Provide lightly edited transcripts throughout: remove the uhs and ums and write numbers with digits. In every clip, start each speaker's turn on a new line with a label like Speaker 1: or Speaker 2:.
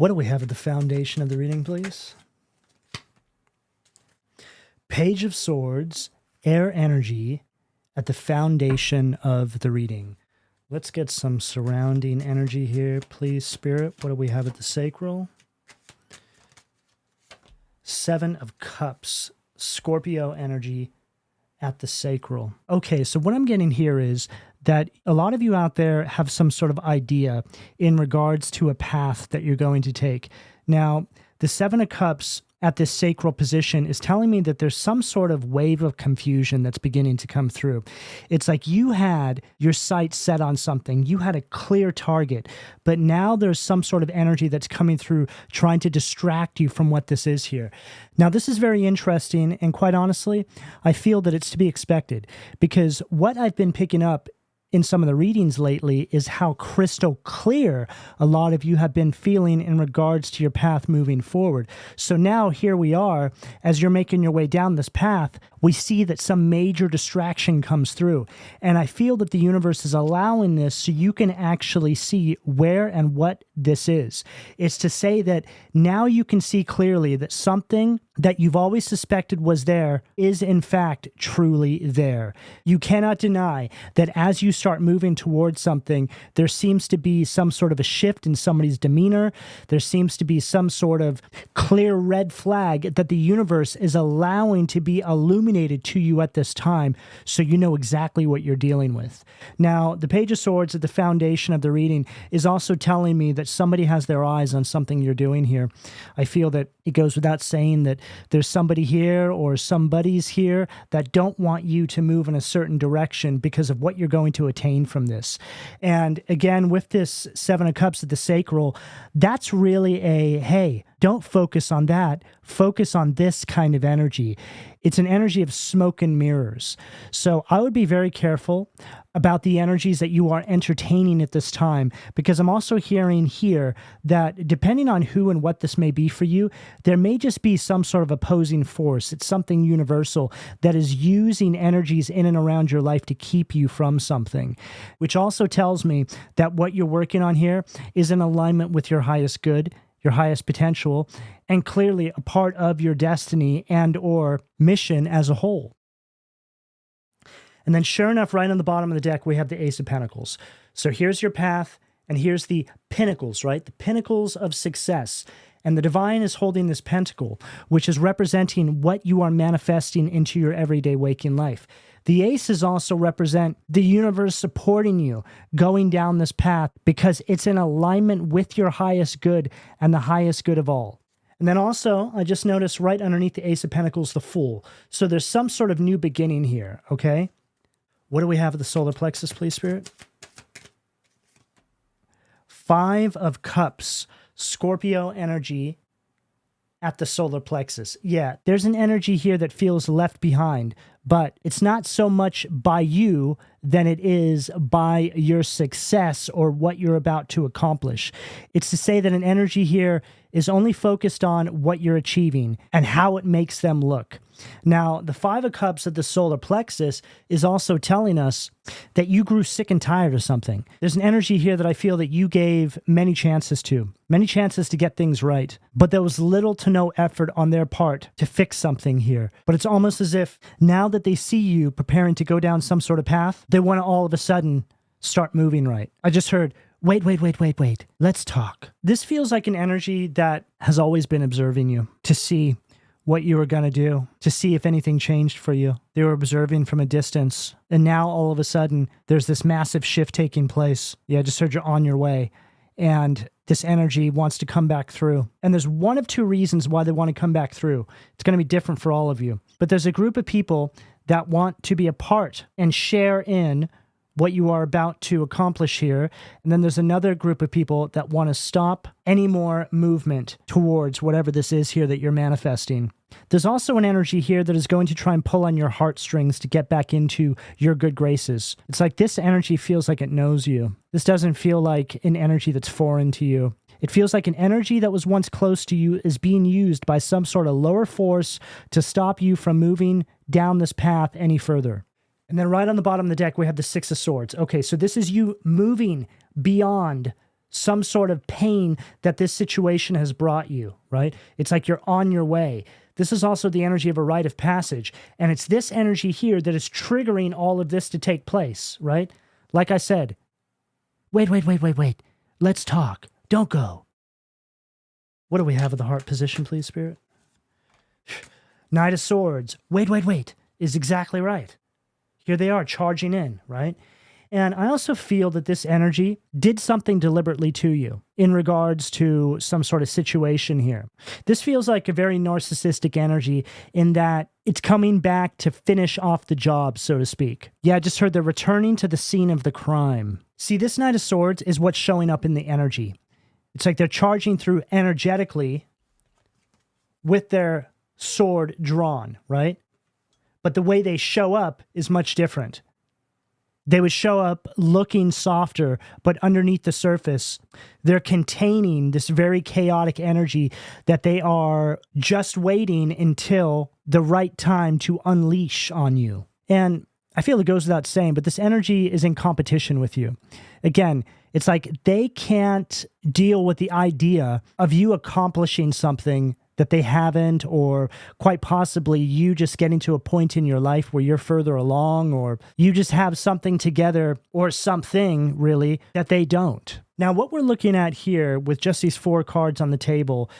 Speaker 1: What do we have at the foundation of the reading, please? Page of Swords, air energy at the foundation of the reading. Let's get some surrounding energy here, please, Spirit. What do we have at the sacral? Seven of Cups, Scorpio energy at the sacral. Okay, so what I'm getting here is that a lot of you out there have some sort of idea in regards to a path that you're going to take. Now, the Seven of Cups at this sacral position is telling me that there's some sort of wave of confusion that's beginning to come through. It's like you had your sights set on something, you had a clear target, but now there's some sort of energy that's coming through trying to distract you from what this is here. Now, this is very interesting, and quite honestly, I feel that it's to be expected, because what I've been picking up in some of the readings lately is how crystal clear a lot of you have been feeling in regards to your path moving forward. So now here we are, as you're making your way down this path, we see that some major distraction comes through. And I feel that the universe is allowing this so you can actually see where and what this is. It's to say that now you can see clearly that something that you've always suspected was there is in fact truly there. You cannot deny that as you start moving towards something, there seems to be some sort of a shift in somebody's demeanor. There seems to be some sort of clear red flag that the universe is allowing to be illuminated to you at this time, so you know exactly what you're dealing with. Now, the Page of Swords at the foundation of the reading is also telling me that somebody has their eyes on something you're doing here. I feel that it goes without saying that there's somebody here or somebody's here that don't want you to move in a certain direction because of what you're going to attain from this. And again, with this Seven of Cups at the sacral, that's really a, hey, don't focus on that. Focus on this kind of energy. It's an energy of smoke and mirrors. So I would be very careful about the energies that you are entertaining at this time, because I'm also hearing here that depending on who and what this may be for you, there may just be some sort of opposing force. It's something universal that is using energies in and around your life to keep you from something, which also tells me that what you're working on here is in alignment with your highest good, your highest potential, and clearly a part of your destiny and or mission as a whole. And then sure enough, right on the bottom of the deck, we have the Ace of Pentacles. So here's your path, and here's the pinnacles, right? The pinnacles of success. And the divine is holding this pentacle, which is representing what you are manifesting into your everyday waking life. The aces also represent the universe supporting you going down this path because it's in alignment with your highest good and the highest good of all. And then also, I just noticed right underneath the Ace of Pentacles, the Fool. So there's some sort of new beginning here, okay? What do we have at the solar plexus, please, Spirit? Five of Cups, Scorpio energy at the solar plexus. Yeah, there's an energy here that feels left behind, but it's not so much by you than it is by your success or what you're about to accomplish. It's to say that an energy here is only focused on what you're achieving and how it makes them look. Now, the Five of Cups at the solar plexus is also telling us that you grew sick and tired of something. There's an energy here that I feel that you gave many chances to get things right, but there was little to no effort on their part to fix something here. But it's almost as if now that they see you preparing to go down some sort of path, they want to all of a sudden start moving right. I just heard, wait, let's talk. This feels like an energy that has always been observing you to see what you were going to do, to see if anything changed for you. They were observing from a distance. And now all of a sudden, there's this massive shift taking place. Yeah, I just heard you're on your way. And this energy wants to come back through. And there's one of two reasons why they want to come back through. It's going to be different for all of you. But there's a group of people that want to be a part and share in what you are about to accomplish here. And then there's another group of people that want to stop any more movement towards whatever this is here that you're manifesting. There's also an energy here that is going to try and pull on your heartstrings to get back into your good graces. It's like this energy feels like it knows you. This doesn't feel like an energy that's foreign to you. It feels like an energy that was once close to you is being used by some sort of lower force to stop you from moving down this path any further. And then right on the bottom of the deck, we have the Six of Swords. Okay, so this is you moving beyond some sort of pain that this situation has brought you, right? It's like you're on your way. This is also the energy of a rite of passage. And it's this energy here that is triggering all of this to take place, right? Like I said, wait. Let's talk. Don't go. What do we have at the heart position, please, Spirit? Knight of Swords. Wait. Is exactly right. Here they are charging in, right? And I also feel that this energy did something deliberately to you in regards to some sort of situation here. This feels like a very narcissistic energy in that it's coming back to finish off the job, so to speak. Yeah, I just heard they're returning to the scene of the crime. See, this Knight of Swords is what's showing up in the energy. It's like they're charging through energetically with their sword drawn, right? But the way they show up is much different. They would show up looking softer, but underneath the surface, they're containing this very chaotic energy that they are just waiting until the right time to unleash on you. And I feel it goes without saying, but this energy is in competition with you. Again, it's like they can't deal with the idea of you accomplishing something that they haven't, or quite possibly you just getting to a point in your life where you're further along, or you just have something together or something really that they don't. Now, what we're looking at here with just these 4 cards on the table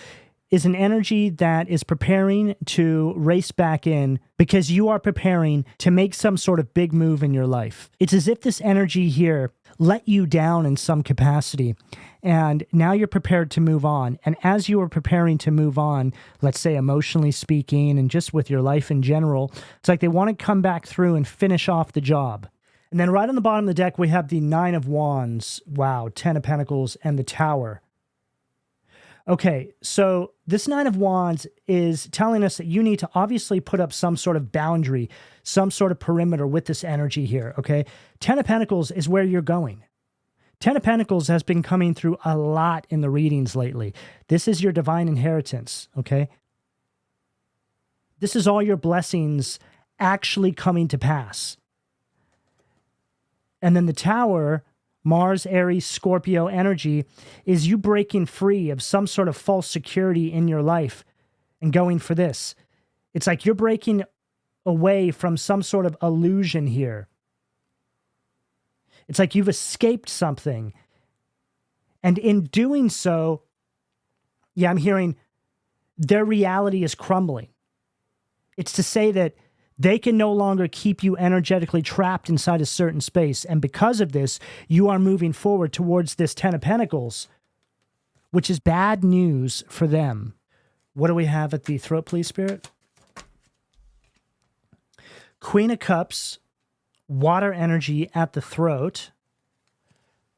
Speaker 1: is an energy that is preparing to race back in because you are preparing to make some sort of big move in your life. It's as if this energy here let you down in some capacity, and now you're prepared to move on. And as you are preparing to move on, let's say emotionally speaking and just with your life in general, it's like they want to come back through and finish off the job. And then right on the bottom of the deck, we have the 9 of Wands, wow, 10 of Pentacles, and the Tower. Okay, so this 9 of Wands is telling us that you need to obviously put up some sort of boundary, some sort of perimeter with this energy here, okay? 10 of Pentacles is where you're going. 10 of Pentacles has been coming through a lot in the readings lately. This is your divine inheritance, okay? This is all your blessings actually coming to pass. And then the Tower, Mars, Aries, Scorpio energy, is you breaking free of some sort of false security in your life and going for this. It's like you're breaking away from some sort of illusion here. It's like you've escaped something. And in doing so, yeah, I'm hearing their reality is crumbling. It's to say that they can no longer keep you energetically trapped inside a certain space. And because of this, you are moving forward towards this 10 of Pentacles, which is bad news for them. What do we have at the throat, please, Spirit? Queen of Cups, water energy at the throat.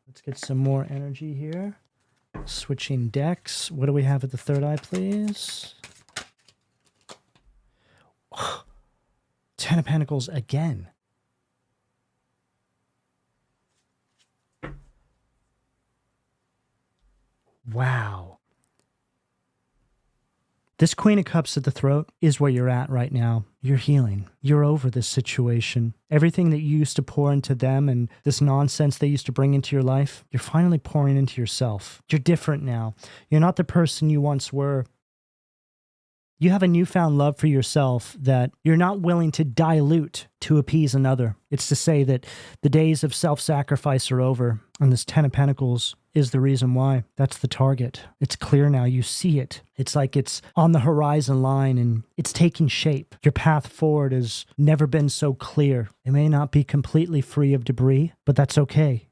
Speaker 1: Let's get some more energy here. Switching decks. What do we have at the third eye, please? 10 of Pentacles again. Wow. This Queen of Cups at the throat is where you're at right now. You're healing. You're over this situation. Everything that you used to pour into them and this nonsense they used to bring into your life, you're finally pouring into yourself. You're different now. You're not the person you once were. You have a newfound love for yourself that you're not willing to dilute to appease another. It's to say that the days of self-sacrifice are over, and this 10 of Pentacles is the reason why. That's the target. It's clear now. You see it. It's like it's on the horizon line and it's taking shape. Your path forward has never been so clear. It may not be completely free of debris, but that's okay.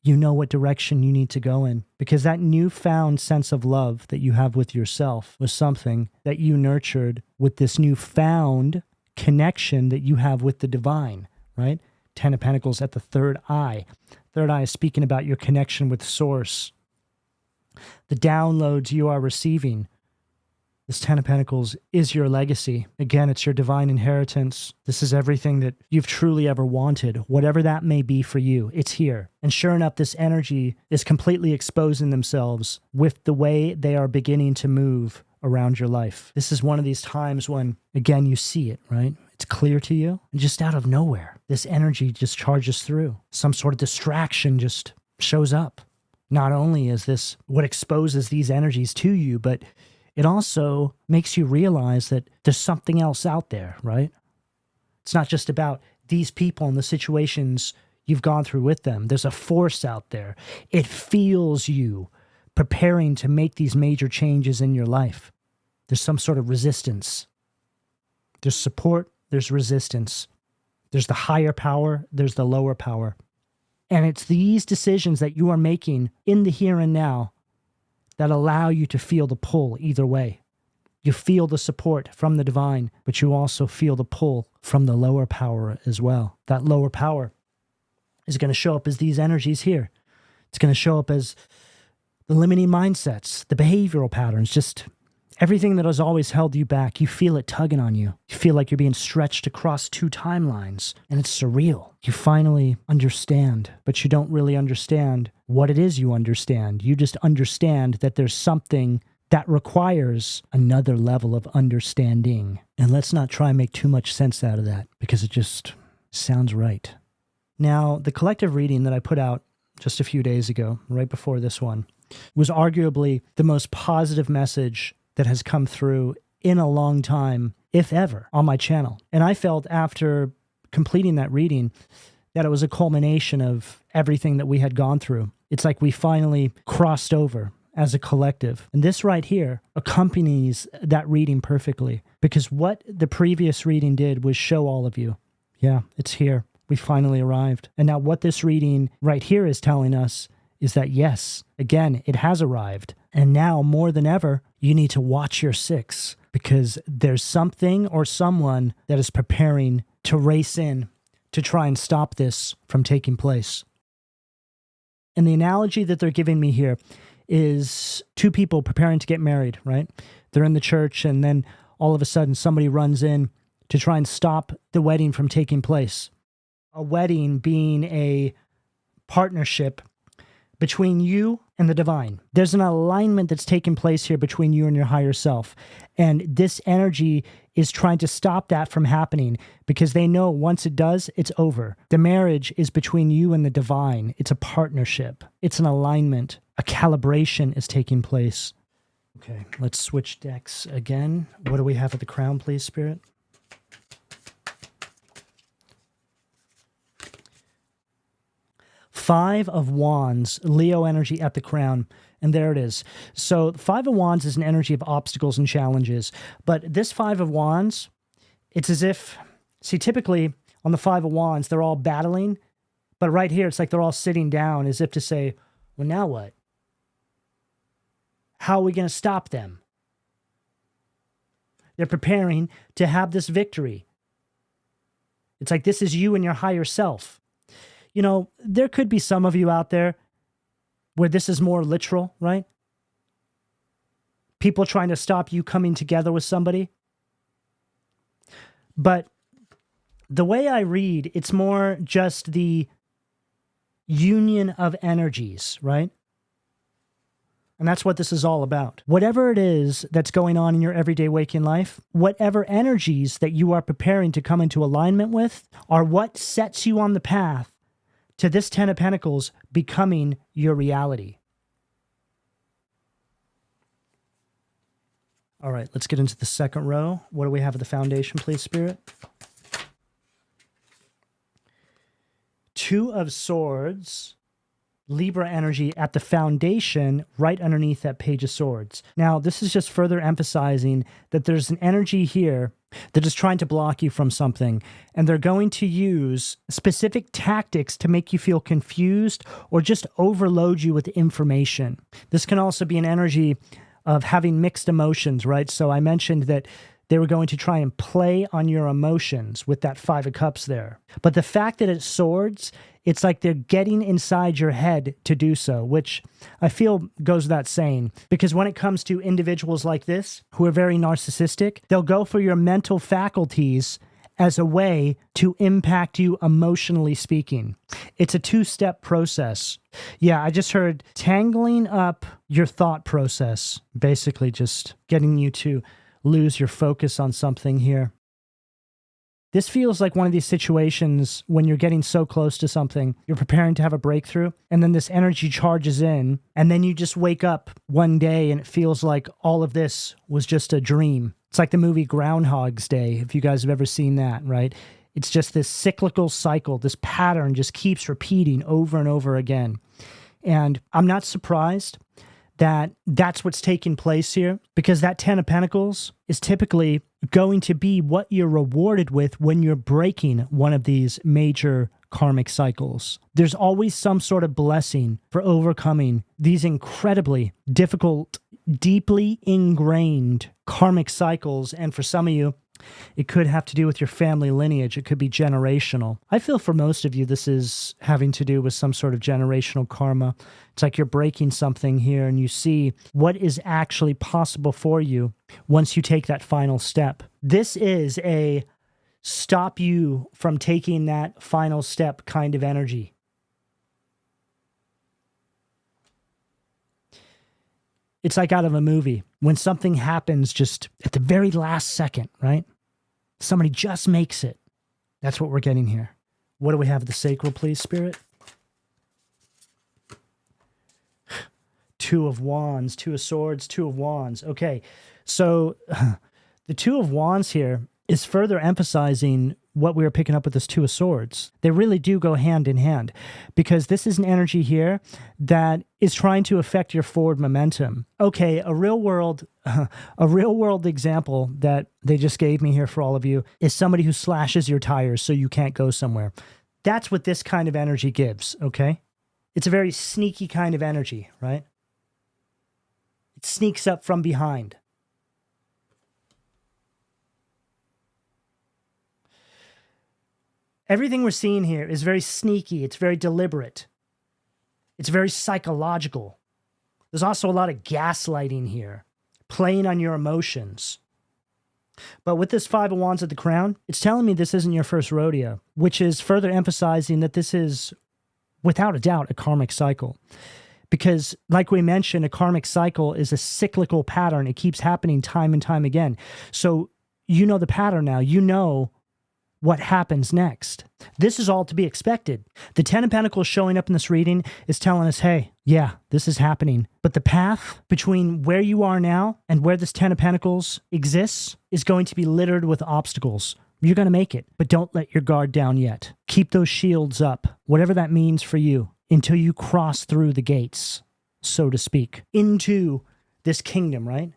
Speaker 1: You know what direction you need to go in, because that newfound sense of love that you have with yourself was something that you nurtured with this newfound connection that you have with the divine, right? 10 of Pentacles at the third eye. Third eye is speaking about your connection with Source. The downloads you are receiving. This 10 of Pentacles is your legacy. Again, it's your divine inheritance. This is everything that you've truly ever wanted. Whatever that may be for you, it's here. And sure enough, this energy is completely exposing themselves with the way they are beginning to move around your life. This is one of these times when, again, you see it, right? It's clear to you. And just out of nowhere, this energy just charges through. Some sort of distraction just shows up. Not only is this what exposes these energies to you, but it also makes you realize that there's something else out there, right? It's not just about these people and the situations you've gone through with them. There's a force out there. It feels you preparing to make these major changes in your life. There's some sort of resistance. There's support, there's resistance. There's the higher power, there's the lower power. And it's these decisions that you are making in the here and now that allow you to feel the pull either way. You feel the support from the divine, but you also feel the pull from the lower power as well. That lower power is going to show up as these energies here. It's going to show up as the limiting mindsets, the behavioral patterns, just everything that has always held you back. You feel it tugging on you. You feel like you're being stretched across two timelines, and it's surreal. You finally understand, but you don't really understand what it is you understand. You just understand that there's something that requires another level of understanding. And let's not try and make too much sense out of that, because it just sounds right. Now, the collective reading that I put out just a few days ago, right before this one, was arguably the most positive message that has come through in a long time, if ever, on my channel. And I felt after completing that reading that it was a culmination of everything that we had gone through. It's like we finally crossed over as a collective. And this right here accompanies that reading perfectly, because what the previous reading did was show all of you, yeah, it's here. We finally arrived. And now what this reading right here is telling us is that, yes, again, it has arrived. And now more than ever, you need to watch your six, because there's something or someone that is preparing to race in to try and stop this from taking place. And the analogy that they're giving me here is two people preparing to get married, right? They're in the church, and then all of a sudden somebody runs in to try and stop the wedding from taking place. A wedding being a partnership between you and the divine. There's an alignment that's taking place here between you and your higher self. And this energy is trying to stop that from happening, because they know once it does, it's over. The marriage is between you and the divine. It's a partnership. It's an alignment. A calibration is taking place. Okay, let's switch decks again. What do we have at the crown, please, Spirit? Five of Wands, Leo energy at the crown. And there it is. So Five of Wands is an energy of obstacles and challenges. But this Five of Wands, it's as if, see, typically on the Five of Wands, they're all battling. But right here, it's like they're all sitting down as if to say, well, now what? How are we going to stop them? They're preparing to have this victory. It's like this is you and your higher self. You know, there could be some of you out there where this is more literal, right? People trying to stop you coming together with somebody. But the way I read, it's more just the union of energies, right? And that's what this is all about. Whatever it is that's going on in your everyday waking life, whatever energies that you are preparing to come into alignment with are what sets you on the path to this Ten of Pentacles becoming your reality. All right, let's get into the second row. What do we have at the foundation, please, Spirit? Two of Swords, Libra energy at the foundation right underneath that Page of Swords. Now, this is just further emphasizing that there's an energy here that is trying to block you from something, and they're going to use specific tactics to make you feel confused or just overload you with information. This can also be an energy of having mixed emotions, right? So I mentioned that they were going to try and play on your emotions with that Five of Cups there. But the fact that it's swords, it's like they're getting inside your head to do so, which I feel goes without saying. Because when it comes to individuals like this, who are very narcissistic, they'll go for your mental faculties as a way to impact you emotionally speaking. It's a two-step process. Yeah, I just heard tangling up your thought process, basically just getting you to lose your focus on something here. This feels like one of these situations when you're getting so close to something, you're preparing to have a breakthrough, and then this energy charges in, and then you just wake up one day and it feels like all of this was just a dream. It's like the movie Groundhog's Day, if you guys have ever seen that, right? It's just this cyclical cycle, this pattern just keeps repeating over and over again. And I'm not surprised that that's what's taking place here, because that 10 of Pentacles is typically going to be what you're rewarded with when you're breaking one of these major karmic cycles. There's always some sort of blessing for overcoming these incredibly difficult, deeply ingrained karmic cycles. And for some of you, it could have to do with your family lineage. It could be generational. I feel for most of you, this is having to do with some sort of generational karma. It's like you're breaking something here and you see what is actually possible for you once you take that final step. This is a stop you from taking that final step kind of energy. It's like out of a movie when something happens just at the very last second, right? Somebody just makes it. That's what we're getting here. What do we have at the sacral, please, Spirit? Two of Wands, Two of Swords, Two of Wands. Okay, so the Two of Wands here is further emphasizing what we were picking up with this Two of Swords. They really do go hand in hand, because this is an energy here that is trying to affect your forward momentum. Okay, a real world example that they just gave me here for all of you is somebody who slashes your tires so you can't go somewhere. That's what this kind of energy gives, okay? It's a very sneaky kind of energy, right? It sneaks up from behind. Everything we're seeing here is very sneaky. It's very deliberate. It's very psychological. There's also a lot of gaslighting here, playing on your emotions. But with this Five of Wands at the crown, it's telling me this isn't your first rodeo, which is further emphasizing that this is, without a doubt, a karmic cycle. Because, like we mentioned, a karmic cycle is a cyclical pattern. It keeps happening time and time again. So you know the pattern now. You know what happens next. This is all to be expected. The 10 of Pentacles showing up in this reading is telling us, hey, yeah, this is happening. But the path between where you are now and where this 10 of Pentacles exists is going to be littered with obstacles. You're going to make it, but don't let your guard down yet. Keep those shields up, whatever that means for you, until you cross through the gates, so to speak, into this kingdom, right?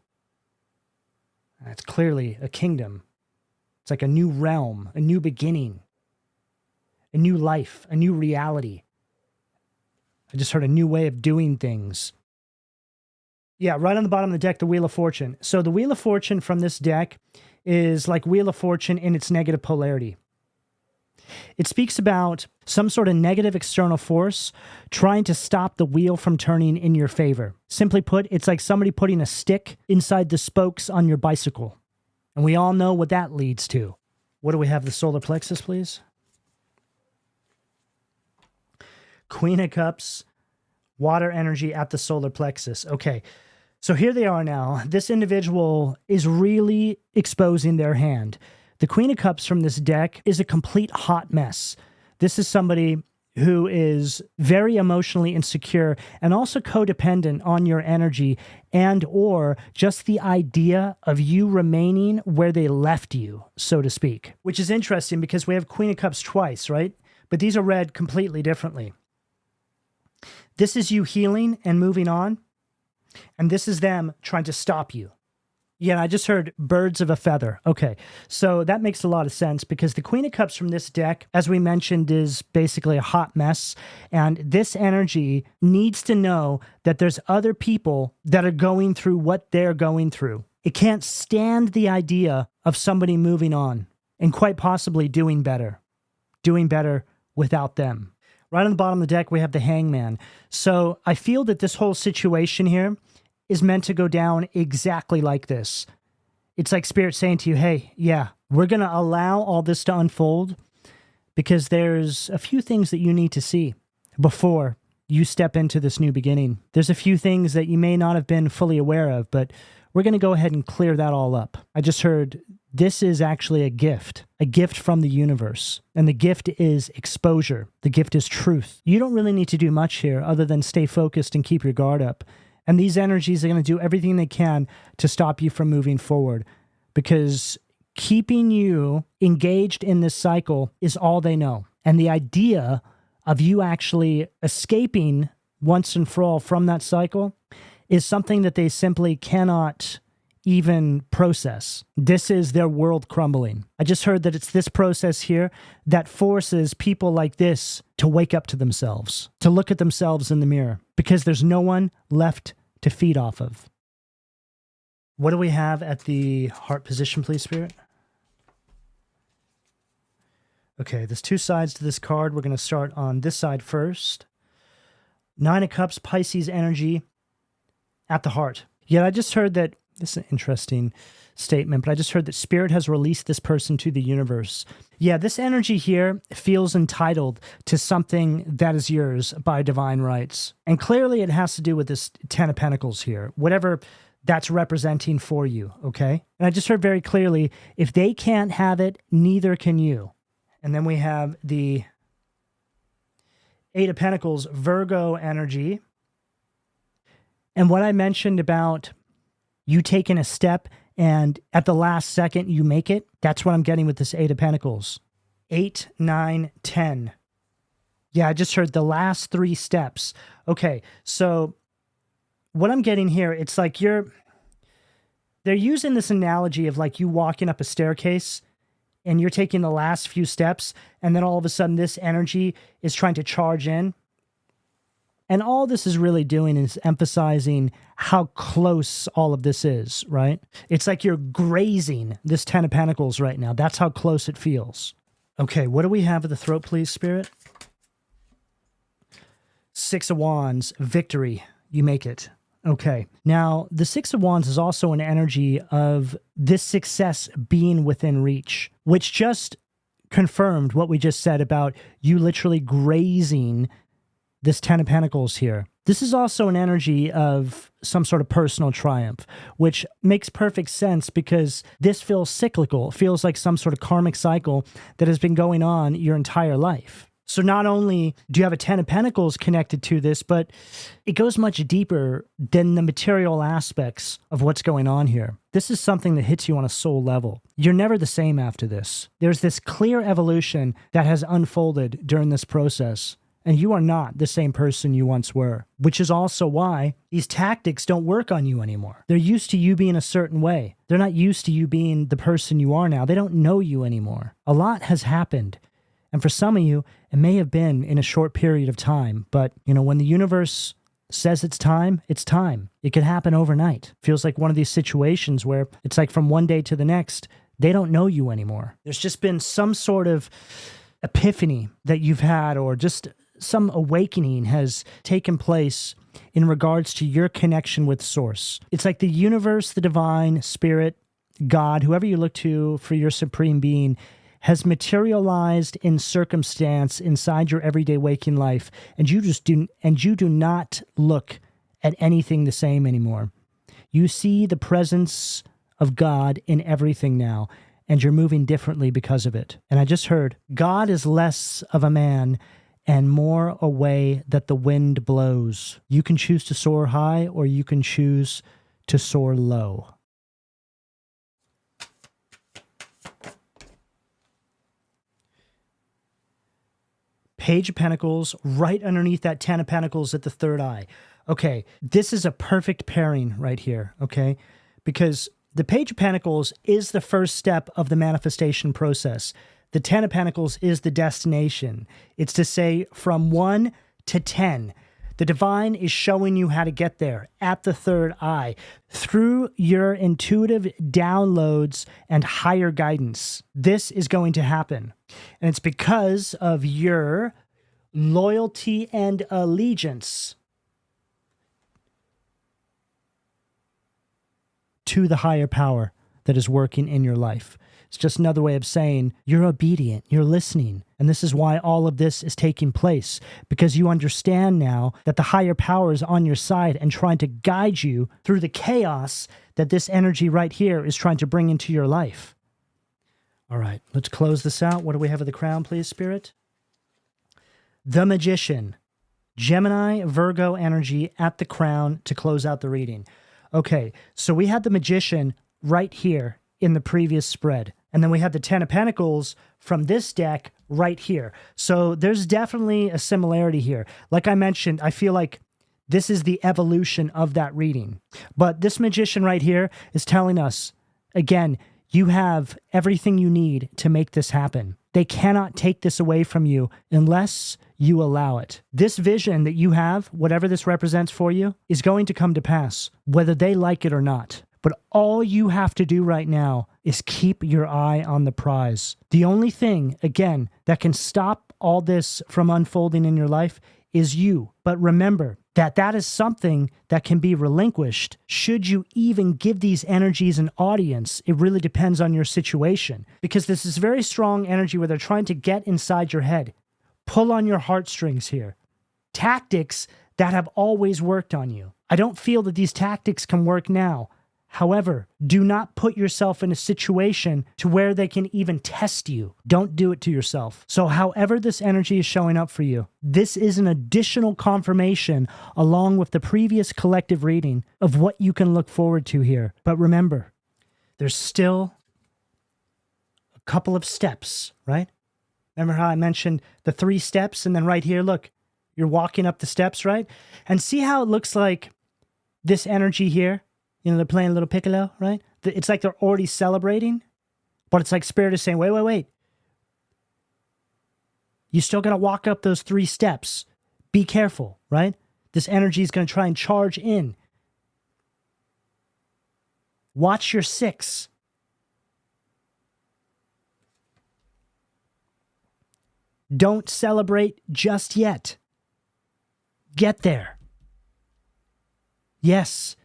Speaker 1: That's clearly a kingdom. It's like a new realm, a new beginning, a new life, a new reality. I just heard a new way of doing things. Yeah, right on the bottom of the deck, the Wheel of Fortune. So the Wheel of Fortune from this deck is like Wheel of Fortune in its negative polarity. It speaks about some sort of negative external force trying to stop the wheel from turning in your favor. Simply put, it's like somebody putting a stick inside the spokes on your bicycle. And we all know what that leads to. What do we have? The solar plexus, please. Queen of Cups, water energy at the solar plexus. Okay, so here they are now. This individual is really exposing their hand. The Queen of Cups from this deck is a complete hot mess. This is somebody who is very emotionally insecure and also codependent on your energy and or just the idea of you remaining where they left you, so to speak. Which is interesting because we have Queen of Cups twice, right? But these are read completely differently. This is you healing and moving on, and this is them trying to stop you. Yeah, I just heard birds of a feather. Okay, so that makes a lot of sense because the Queen of Cups from this deck, as we mentioned, is basically a hot mess. And this energy needs to know that there's other people that are going through what they're going through. It can't stand the idea of somebody moving on and quite possibly doing better without them. Right on the bottom of the deck, we have the Hangman. So I feel that this whole situation here is meant to go down exactly like this. It's like Spirit saying to you, hey, yeah, we're going to allow all this to unfold because there's a few things that you need to see before you step into this new beginning. There's a few things that you may not have been fully aware of, but we're going to go ahead and clear that all up. I just heard This is actually a gift from the universe. And the gift is exposure. The gift is truth. You don't really need to do much here other than stay focused and keep your guard up. And these energies are going to do everything they can to stop you from moving forward, because keeping you engaged in this cycle is all they know. And the idea of you actually escaping once and for all from that cycle is something that they simply cannot even process. This is their world crumbling. I just heard that it's this process here that forces people like this to wake up to themselves, to look at themselves in the mirror, because there's no one left to feed off of. What do we have at the heart position, please, Spirit? Okay, there's two sides to this card. We're going to start on this side first. Nine of Cups, Pisces energy at the heart. Yeah, I just heard that, this is an interesting statement, but I just heard that Spirit has released this person to the universe. Yeah, this energy here feels entitled to something that is yours by divine rights. And clearly it has to do with this Ten of Pentacles here, whatever that's representing for you, okay? And I just heard very clearly, if they can't have it, neither can you. And then we have the Eight of Pentacles, Virgo energy. And what I mentioned about you taking a step and at the last second you make it, that's what I'm getting with this Eight of Pentacles. 8, 9, 10. Yeah, I just heard the last three steps. Okay, so what I'm getting here, it's like they're using this analogy of like you walking up a staircase and you're taking the last few steps, and then all of a sudden this energy is trying to charge in. And all this is really doing is emphasizing how close all of this is, right? It's like you're grazing this Ten of Pentacles right now. That's how close it feels. Okay, what do we have at the throat, please, Spirit? Six of Wands, victory. You make it. Okay. Now, the Six of Wands is also an energy of this success being within reach, which just confirmed what we just said about you literally grazing this Ten of Pentacles here. This is also an energy of some sort of personal triumph, which makes perfect sense because this feels cyclical. It feels like some sort of karmic cycle that has been going on your entire life. So not only do you have a Ten of Pentacles connected to this, but it goes much deeper than the material aspects of what's going on here. This is something that hits you on a soul level. You're never the same after this. There's this clear evolution that has unfolded during this process. And you are not the same person you once were, which is also why these tactics don't work on you anymore. They're used to you being a certain way. They're not used to you being the person you are now. They don't know you anymore. A lot has happened. And for some of you, it may have been in a short period of time. But, you know, when the universe says it's time, it's time. It could happen overnight. Feels like one of these situations where it's like from one day to the next, they don't know you anymore. There's just been some sort of epiphany that you've had, or just some awakening has taken place in regards to your connection with Source. It's like the universe, the divine, spirit, God, whoever you look to for your supreme being, has materialized in circumstance inside your everyday waking life, and you do not look at anything the same anymore. You see the presence of God in everything now, and you're moving differently because of it. And I just heard, God is less of a man and more a way that the wind blows. You can choose to soar high, or you can choose to soar low. Page of Pentacles, right underneath that Ten of Pentacles at the third eye. Okay, this is a perfect pairing right here, okay? Because the Page of Pentacles is the first step of the manifestation process. The Ten of Pentacles is the destination. It's to say from 1 to 10. The divine is showing you how to get there at the third eye through your intuitive downloads and higher guidance. This is going to happen. And it's because of your loyalty and allegiance to the higher power that is working in your life. It's just another way of saying you're obedient, you're listening. And this is why all of this is taking place, because you understand now that the higher power is on your side and trying to guide you through the chaos that this energy right here is trying to bring into your life. All right, let's close this out. What do we have at the crown, please, Spirit? The Magician. Gemini, Virgo energy at the crown to close out the reading. Okay, so we had the Magician right here in the previous spread. And then we had the Ten of Pentacles from this deck right here. So there's definitely a similarity here. Like I mentioned, I feel like this is the evolution of that reading. But this Magician right here is telling us, again, you have everything you need to make this happen. They cannot take this away from you unless you allow it. This vision that you have, whatever this represents for you, is going to come to pass, whether they like it or not. But all you have to do right now is keep your eye on the prize. The only thing, again, that can stop all this from unfolding in your life is you. But remember that that is something that can be relinquished should you even give these energies an audience. It really depends on your situation, because this is very strong energy where they're trying to get inside your head, pull on your heartstrings here. Tactics that have always worked on you. I don't feel that these tactics can work now. However, do not put yourself in a situation to where they can even test you. Don't do it to yourself. So however this energy is showing up for you, this is an additional confirmation along with the previous collective reading of what you can look forward to here. But remember, there's still a couple of steps, right? Remember how I mentioned the 3 steps? And then right here, look, you're walking up the steps, right? And see how it looks like this energy here? You know, they're playing a little piccolo, right? It's like they're already celebrating, but it's like Spirit is saying, wait. You still got to walk up those 3 steps. Be careful, right? This energy is going to try and charge in. Watch your 6. Don't celebrate just yet. Get there. Yes.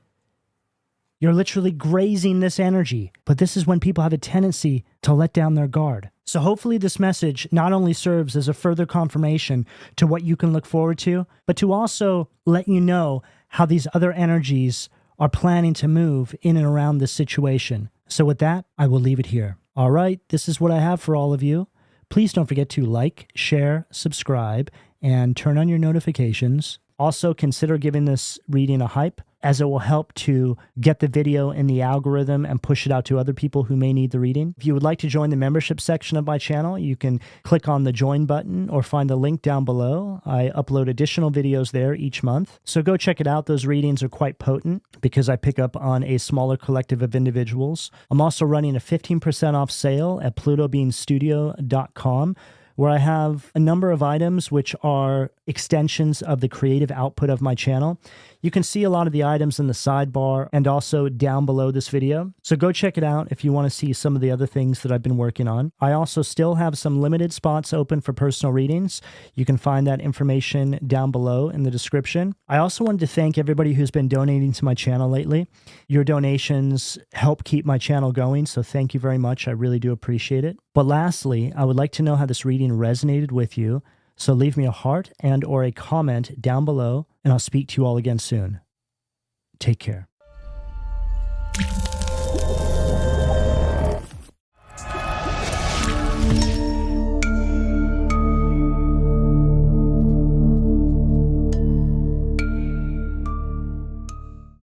Speaker 1: You're literally grazing this energy, but this is when people have a tendency to let down their guard. So hopefully this message not only serves as a further confirmation to what you can look forward to, but to also let you know how these other energies are planning to move in and around this situation. So with that, I will leave it here. All right, this is what I have for all of you. Please don't forget to like, share, subscribe, and turn on your notifications. Also, consider giving this reading a hype, as it will help to get the video in the algorithm and push it out to other people who may need the reading. If you would like to join the membership section of my channel, you can click on the join button or find the link down below. I upload additional videos there each month. So go check it out. Those readings are quite potent because I pick up on a smaller collective of individuals. I'm also running a 15% off sale at PLUTOBEANstudio.com, where I have a number of items which are extensions of the creative output of my channel. You can see a lot of the items in the sidebar and also down below this video. So go check it out if you want to see some of the other things that I've been working on. I also still have some limited spots open for personal readings. You can find that information down below in the description. I also wanted to thank everybody who's been donating to my channel lately. Your donations help keep my channel going, so thank you very much. I really do appreciate it. But lastly, I would like to know how this reading resonated with you. So leave me a heart and or a comment down below, and I'll speak to you all again soon. Take care.